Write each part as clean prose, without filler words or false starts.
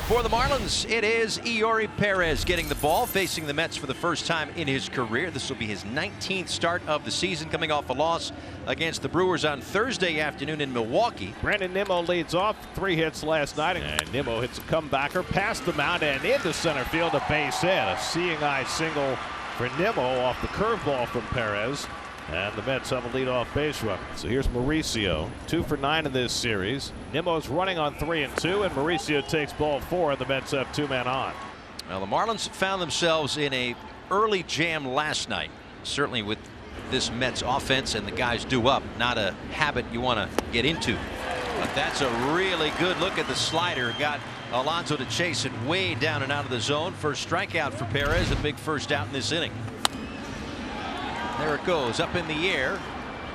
For the Marlins, it is Eury Perez getting the ball, facing the Mets for the first time in his career. This will be his 19th start of the season, coming off a loss against the Brewers on Thursday afternoon in Milwaukee. Brandon Nimmo leads off, 3 hits last night, and Nimmo hits a comebacker past the mound and into center field, a base hit. A seeing eye single for Nimmo off the curveball from Perez. And the Mets have a leadoff base runner. So here's Mauricio, 2 for 9 in this series. Nimmo's running on 3 and 2, and Mauricio takes ball 4, and the Mets have 2 men on. Well, the Marlins found themselves in a early jam last night. Certainly with this Mets offense and the guys due up, not a habit you want to get into. But that's a really good look at the slider. Got Alonso to chase it way down and out of the zone. First strikeout for Perez, a big first out in this inning. There it goes, up in the air,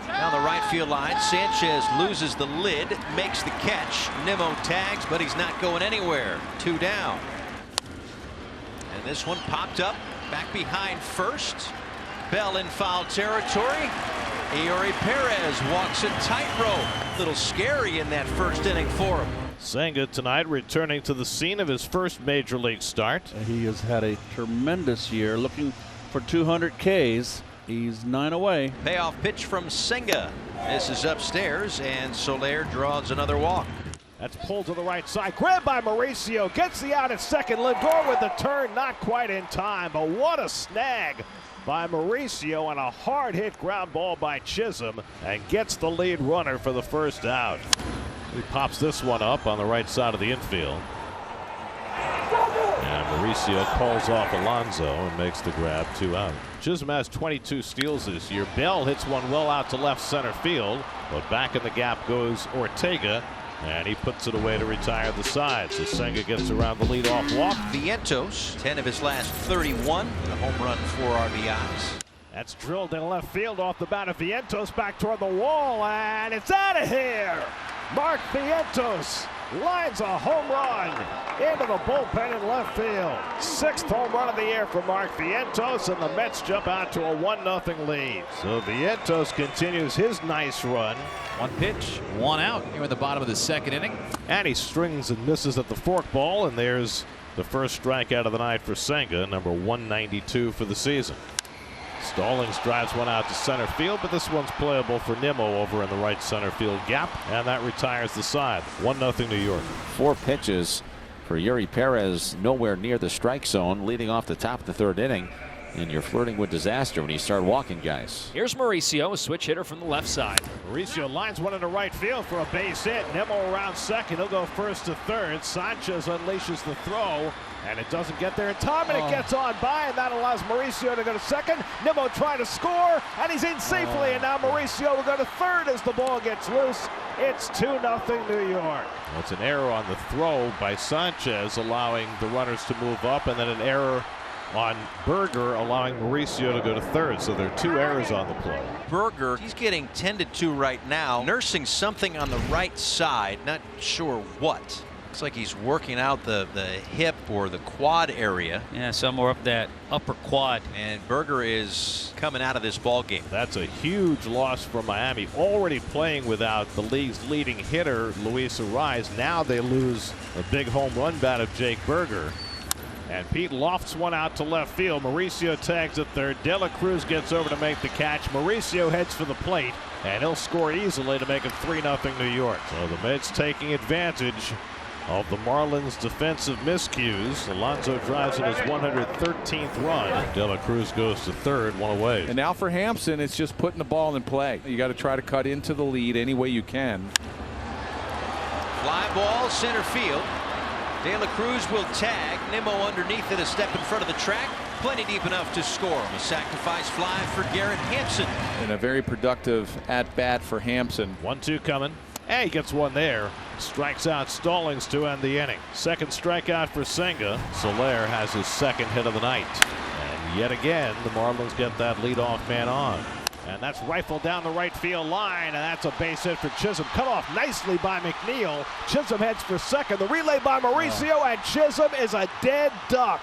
down the right field line. Sanchez loses the lid, makes the catch. Nimmo tags, but he's not going anywhere. 2 down. And this one popped up, back behind first. Bell in foul territory. Eury Perez walks a tightrope. Little scary in that first inning for him. Senga tonight returning to the scene of his first major league start. He has had a tremendous year, looking for 200 Ks. He's 9 away. Payoff pitch from Senga. This is upstairs, and Soler draws another walk. That's pulled to the right side. Grabbed by Mauricio. Gets the out at second. Lindor with the turn. Not quite in time, but what a snag by Mauricio on a hard hit ground ball by Chisholm, and gets the lead runner for the first out. He pops this one up on the right side of the infield. And Mauricio calls off Alonso and makes the grab, 2 out. Chisholm has 22 steals this year. Bell hits one well out to left center field, but back in the gap goes Ortega, and he puts it away to retire the side. So Senga gets around the leadoff walk. Vientos, 10 of his last 31, with a home run, 4 RBIs. That's drilled in left field off the bat of Vientos, back toward the wall, and it's out of here. Mark Vientos lines a home run into the bullpen in left field. 6th home run of the year for Mark Vientos, and the Mets jump out to a 1-0 lead. So Vientos continues his nice run. 1 pitch, 1 out here in the bottom of the 2nd inning. And he strings and misses at the forkball, and there's the first strikeout of the night for Senga, number 192 for the season. Stallings drives one out to center field, but this one's playable for Nimmo over in the right center field gap, and that retires the side. 1-0 New York. 4 pitches for Eury Perez, nowhere near the strike zone, leading off the top of the 3rd inning. And you're flirting with disaster when you start walking guys. Here's Mauricio, a switch hitter from the left side. Mauricio lines one into right field for a base hit. Nimmo around second. He'll go first to third. Sanchez unleashes the throw, and it doesn't get there in time, and it gets on by, and that allows Mauricio to go to second. Nimmo trying to score, and he's in safely, and now Mauricio will go to third as the ball gets loose. It's 2-0 New York. Well, it's an error on the throw by Sanchez, allowing the runners to move up, and then an error on Berger, allowing Mauricio to go to third. So there are 2 errors on the play. Berger, he's getting tended to right now, nursing something on the right side, not sure what. Looks like he's working out the hip or the quad area. Yeah, somewhere up that upper quad. And Berger is coming out of this ball game. That's a huge loss for Miami, already playing without the league's leading hitter, Luis Arraez. Now they lose a big home run bat of Jake Berger. And Pete lofts one out to left field. Mauricio tags at third. De La Cruz gets over to make the catch. Mauricio heads for the plate, and he'll score easily to make it 3-0 New York. So the Mets taking advantage of the Marlins' defensive miscues. Alonso drives in his 113th run. De La Cruz goes to third, 1 away. And now for Hampson, it's just putting the ball in play. You got to try to cut into the lead any way you can. Fly ball, center field. De La Cruz will tag. Nimmo underneath it, a step in front of the track. Plenty deep enough to score. A sacrifice fly for Garrett Hampson. And a very productive at-bat for Hampson. 1-2 coming. And he gets one there. Strikes out Stallings to end the inning. 2nd strikeout for Senga. Soler has his 2nd hit of the night. And yet again, the Marlins get that leadoff man on. And that's rifled down the right field line, and that's a base hit for Chisholm. Cut off nicely by McNeil. Chisholm heads for second. The relay by Mauricio, and Chisholm is a dead duck.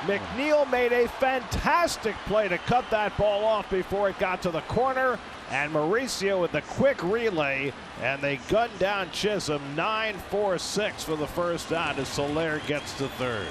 McNeil made a fantastic play to cut that ball off before it got to the corner, and Mauricio with the quick relay, and they gun down Chisholm 9-4-6 for the first out as Soler gets to third.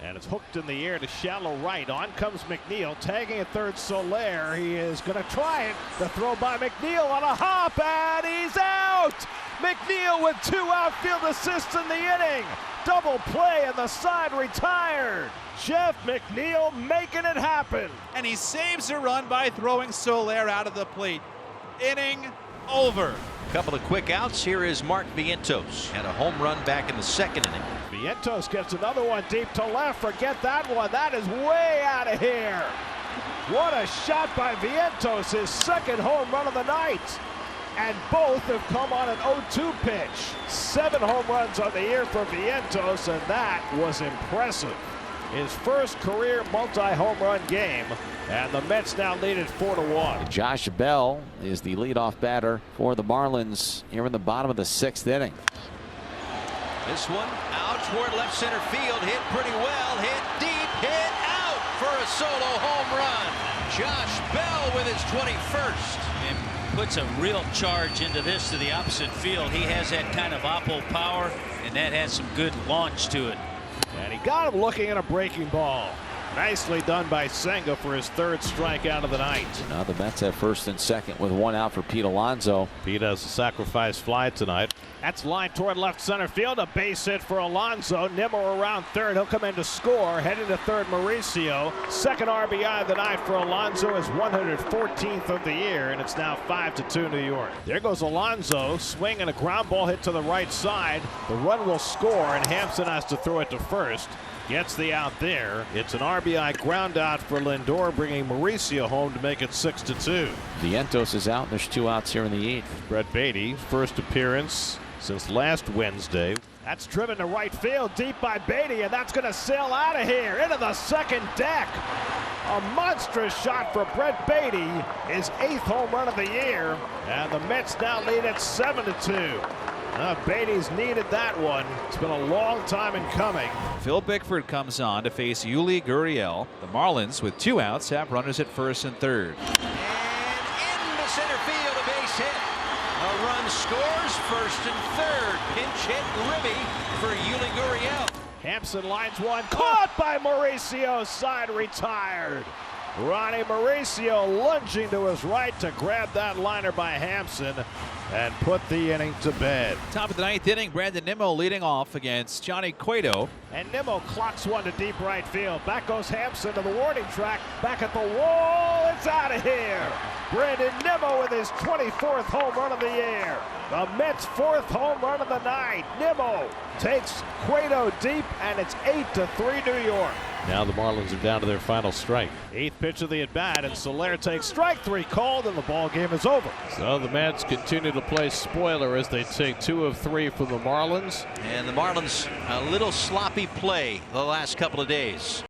And it's hooked in the air to shallow right. On comes McNeil, tagging at third Soler. He is going to try it. The throw by McNeil on a hop, and he's out! McNeil with 2 outfield assists in the inning. Double play, and the side retired. Jeff McNeil making it happen. And he saves a run by throwing Soler out of the plate. Inning over. Couple of quick outs. Here is Mark Vientos. Had a home run back in the second inning. Vientos gets another one deep to left. Forget that one. That is way out of here. What a shot by Vientos. His second home run of the night. And both have come on an 0-2 pitch. 7 home runs on the year for Vientos, and that was impressive. His first career multi-home run game, and the Mets now lead it 4-1. Josh Bell is the leadoff batter for the Marlins here in the bottom of the 6th inning. This one out toward left center field, hit pretty well, hit deep, hit out for a solo home run. Josh Bell with his 21st. And puts a real charge into this to the opposite field. He has that kind of oppo power, and that has some good launch to it. And he got him looking at a breaking ball. Nicely done by Senga for his 3rd strikeout of the night. Now the Mets have first and second with 1 out for Pete Alonso. Pete has a sacrifice fly tonight. That's lined toward left center field. A base hit for Alonso. Nimmo around third. He'll come in to score. Heading to third, Mauricio. Second RBI of the night for Alonso, his 114th of the year, and it's now 5-2 New York. There goes Alonso. Swing and a ground ball hit to the right side. The run will score, and Hampson has to throw it to first. Gets the out there. It's an RBI ground out for Lindor, bringing Mauricio home to make it 6-2. Vientos is out. There's 2 outs here in the 8th. Brett Beatty, first appearance since last Wednesday. That's driven to right field, deep by Beatty, and that's going to sail out of here into the second deck. A monstrous shot for Brett Beatty, his 8th home run of the year, and the Mets now lead at 7-2. Beatty's needed that one. It's been a long time in coming. Phil Bickford comes on to face Yuli Gurriel. The Marlins, with 2 outs, have runners at first and third. And into center field, a base hit. A run scores, first and third. Pinch hit, ribby for Yuli Gurriel. Hampson lines one, caught by Mauricio, side retired. Ronnie Mauricio lunging to his right to grab that liner by Hampson and put the inning to bed. Top of the 9th inning, Brandon Nimmo leading off against Johnny Cueto. And Nimmo clocks one to deep right field. Back goes Hampson to the warning track. Back at the wall. It's out of here. Brandon Nimmo with his 24th home run of the year. The Mets' 4th home run of the night. Nimmo takes Cueto deep, and it's 8-3 New York. Now the Marlins are down to their final strike. 8th pitch of the at-bat, and Soler takes strike 3 called, and the ball game is over. So the Mets continue to play spoiler as they take 2 of 3 from the Marlins. And the Marlins, a little sloppy play the last couple of days.